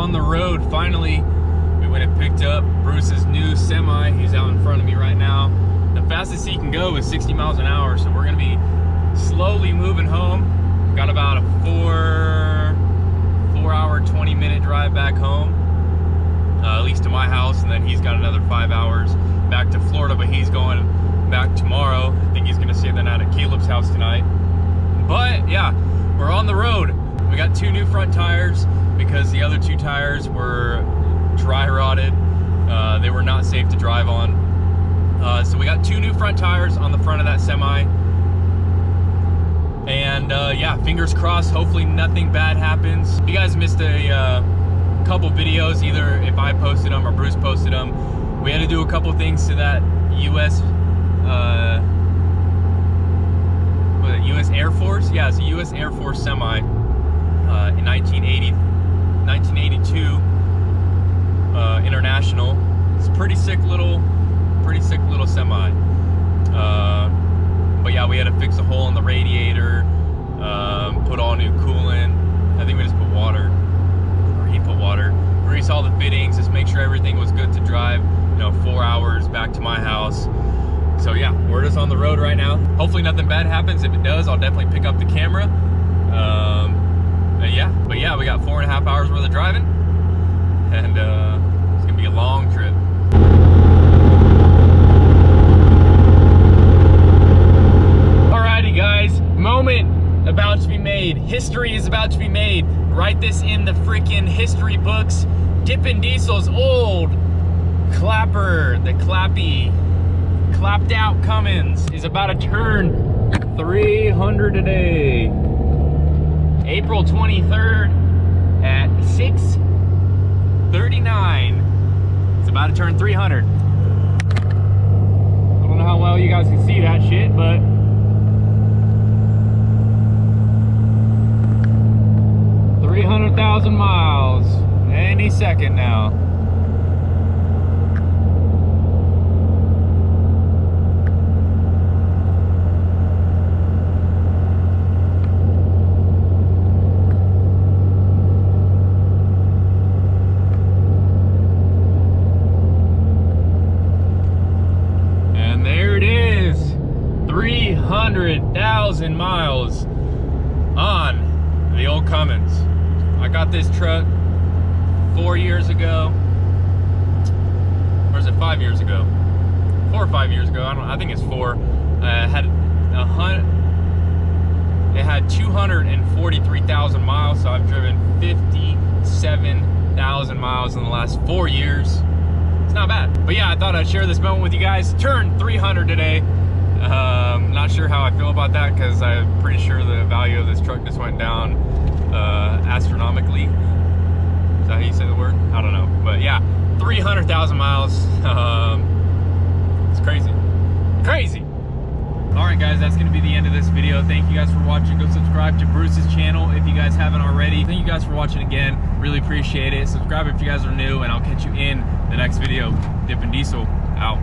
on the road finally. We went and picked up Bruce's new semi. He's out in front of me right now. The fastest he can go is 60 miles an hour, so we're gonna be slowly moving home. Got about a 4-hour, 20-minute drive back home, at least to my house, and then he's got another 5 hours back to Florida, but he's going back tomorrow. I think he's gonna stay the night at Caleb's house tonight. But yeah, we're on the road. We got 2 new front tires because the other 2 tires were dry rotted. They were not safe to drive on. So we got 2 new front tires on the front of that semi. And yeah, fingers crossed, hopefully nothing bad happens. If you guys missed a couple videos, either if I posted them or Bruce posted them, we had to do a couple things to that US Air Force? Yeah, it's a US Air Force semi in 1982 International. It's a pretty sick little semi. But yeah, we had to fix a hole in the radiator, put all new coolant. I think we just put water, or he put water. Grease all the fittings, just make sure everything was good to drive, you know, 4 hours back to my house. So yeah, we're just on the road right now. Hopefully nothing bad happens. If it does, I'll definitely pick up the camera. But yeah, we got 4.5 hours worth of driving, and it's gonna be a long trip. Alrighty guys, moment about to be made. History is about to be made. Write this in the freaking history books. Dippin' Diesel's old clapper, the clapped out Cummins is about to turn 300 today. April 23rd at 6:39. It's about to turn 300. I don't know how well you guys can see that shit, but 300,000 miles any second now. And there it is, 300,000 miles on the old Cummins. I got this truck 4 years ago, or is it 5 years ago? 4 or 5 years ago. I think it's 4. It had 243,000 miles, so I've driven 57,000 miles in the last 4 years. It's not bad. But yeah, I thought I'd share this moment with you guys. Turned 300 today. Not sure how I feel about that, because I'm pretty sure the value of this truck just went down astronomically. Is that how you say the word? I don't know. But yeah, 300,000 miles. It's crazy. Crazy. All right, guys, that's going to be the end of this video. Thank you guys for watching. Go subscribe to Bruce's channel if you guys haven't already. Thank you guys for watching again. Really appreciate it. Subscribe if you guys are new, and I'll catch you in the next video. Dippin' Diesel out.